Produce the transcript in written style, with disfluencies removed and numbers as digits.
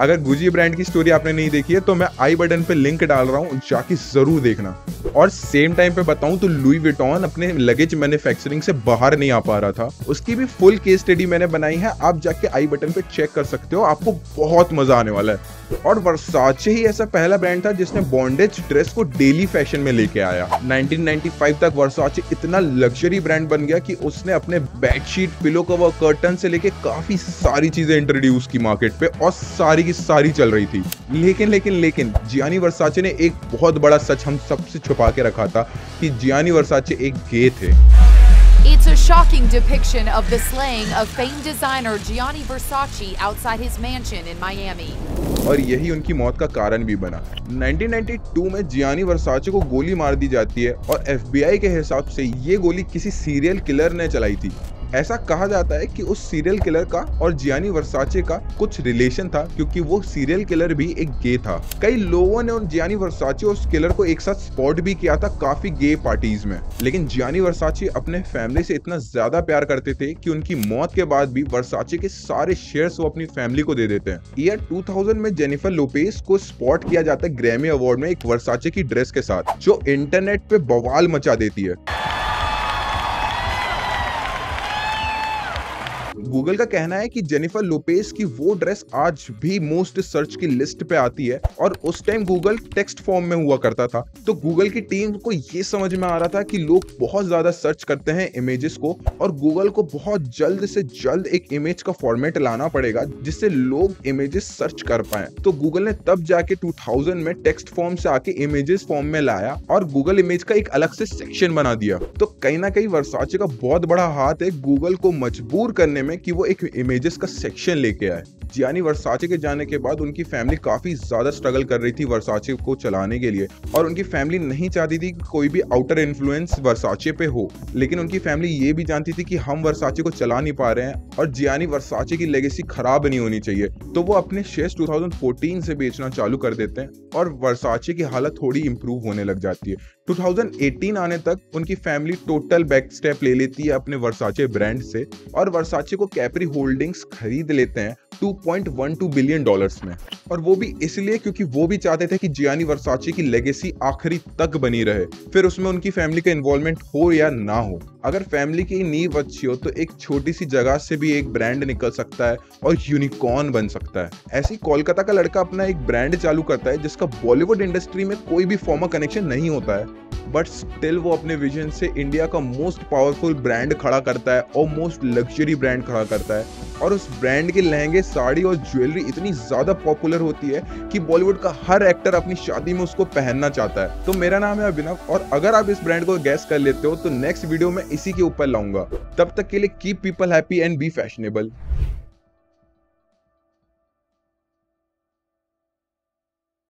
अगर Gucci brand की story आपने नहीं देखी है तो मैं आई बटन पे लिंक डाल रहा हूँ, जाके जरूर देखना। और सेम टाइम पे बताऊं तो लुई विटॉन अपने लगेज मैन्युफैक्चरिंग से बाहर नहीं आ पा रहा था, उसकी भी फुल केस स्टडी मैंने बनाई है, आप जाके आई बटन पे चेक कर सकते हो, आपको बहुत मजा आने वाला है। और वर्साचे ही ऐसा पहला ब्रांड था जिसने बॉन्डेज ड्रेस को डेली फैशन में लेके आया। 1995 तक वर्साचे इतना लग्जरी ब्रांड बन गया कि उसने अपने बेडशीट, पिलो कवर, कर्टन से लेके काफी सारी चीजें इंट्रोड्यूस की मार्केट पे और सारी की सारी चल रही थी। लेकिन जियानी वर्साचे ने एक बहुत बड़ा सच हम सबसे छुपा के रखा था कि जियानी वर्साचे एक गे थे। It's a shocking depiction of the slaying of famed designer Gianni Versace outside his mansion in Miami. और यही उनकी मौत का कारण भी बना। 1992 में जियानी वर्साचे को गोली मार दी जाती है और FBI के हिसाब से ये गोली किसी सीरियल किलर ने चलाई थी। ऐसा कहा जाता है कि उस सीरियल किलर का और जियानी वर्साचे का कुछ रिलेशन था, क्योंकि वो सीरियल किलर भी एक गे था। कई लोगों ने उन जियानी वर्साचे और उस किलर को एक साथ स्पॉट भी किया था काफी गे पार्टीज में। लेकिन जियानी वर्साचे अपने फैमिली से इतना ज्यादा प्यार करते थे कि उनकी मौत के बाद भी वर्साचे के सारे शेयर्स वो अपनी फैमिली को दे देते हैं। ईयर 2000 में जेनिफर लोपेज को स्पॉट किया जाता है ग्रैमी अवार्ड में एक वर्साचे की ड्रेस के साथ, जो इंटरनेट पे बवाल मचा देती है। गूगल का कहना है कि जेनिफर लोपेज की वो ड्रेस आज भी मोस्ट सर्च की लिस्ट पे आती है, और उस टाइम गूगल टेक्स्ट फॉर्म में हुआ करता था। तो गूगल की टीम को ये समझ में आ रहा था कि लोग बहुत ज्यादा सर्च करते हैं इमेजेस को, और गूगल को बहुत जल्द से जल्द एक इमेज का फॉर्मेट लाना पड़ेगा जिससे लोग इमेजेस सर्च कर पाए। तो गूगल ने तब जाके 2000 में टेक्स्ट फॉर्म से आके इमेजेस फॉर्म में लाया और गूगल इमेज का एक अलग से सेक्शन बना दिया। तो कहीं ना कहीं वर्साचे का बहुत बड़ा हाथ है गूगल को मजबूर करने में कि वो एक इमेजेस का सेक्शन लेके आए। जियानी वर्साचे के जाने के बाद उनकी फैमिली काफी ज्यादा स्ट्रगल कर रही थी वर्साचे को चलाने के लिए, और उनकी फैमिली नहीं चाहती थी कि कोई भी आउटर इन्फ्लुएंस वर्साचे पे हो। लेकिन उनकी फैमिली ये भी जानती थी कि हम वर्साचे को चला नहीं पा रहे हैं और जियानी वर्साचे की लेगेसी खराब नहीं होनी चाहिए, तो वो अपने शेयर्स 2014 से बेचना चालू कर देते हैं और वर्साचे की हालत थोड़ी इंप्रूव होने लग जाती है। 2018 आने तक उनकी फैमिली टोटल बैक स्टेप ले लेती है अपने वर्साचे ब्रांड से, और वर्साचे को कैपरी होल्डिंग्स खरीद लेते हैं $2.12 बिलियन में। और वो भी इसलिए क्योंकि वो भी चाहते थे कि जियानी वर्साचे की लेगेसी आखिरी तक बनी रहे, फिर उसमें उनकी फैमिली का इन्वॉल्वमेंट हो या ना हो। अगर फैमिली की नींव अच्छी हो तो एक छोटी सी जगह से भी एक ब्रांड निकल सकता है और यूनिकॉर्न बन सकता है। ऐसे ही कोलकाता का लड़का अपना एक ब्रांड चालू करता है जिसका बॉलीवुड इंडस्ट्री में कोई भी फॉर्मल कनेक्शन नहीं होता है, बट स्टिल वो अपने विजन से इंडिया का मोस्ट पावरफुल ब्रांड खड़ा करता है और मोस्ट लग्जरी ब्रांड खड़ा करता है। और उस ब्रांड के लहंगे, साड़ी और ज्वेलरी इतनी ज्यादा पॉपुलर होती है कि बॉलीवुड का हर एक्टर अपनी शादी में उसको पहनना चाहता है। तो मेरा नाम है अभिनव, और अगर आप इस ब्रांड को गैस कर लेते हो तो नेक्स्ट वीडियो में इसी के ऊपर लाऊंगा। तब तक के लिए keep people happy and be fashionable.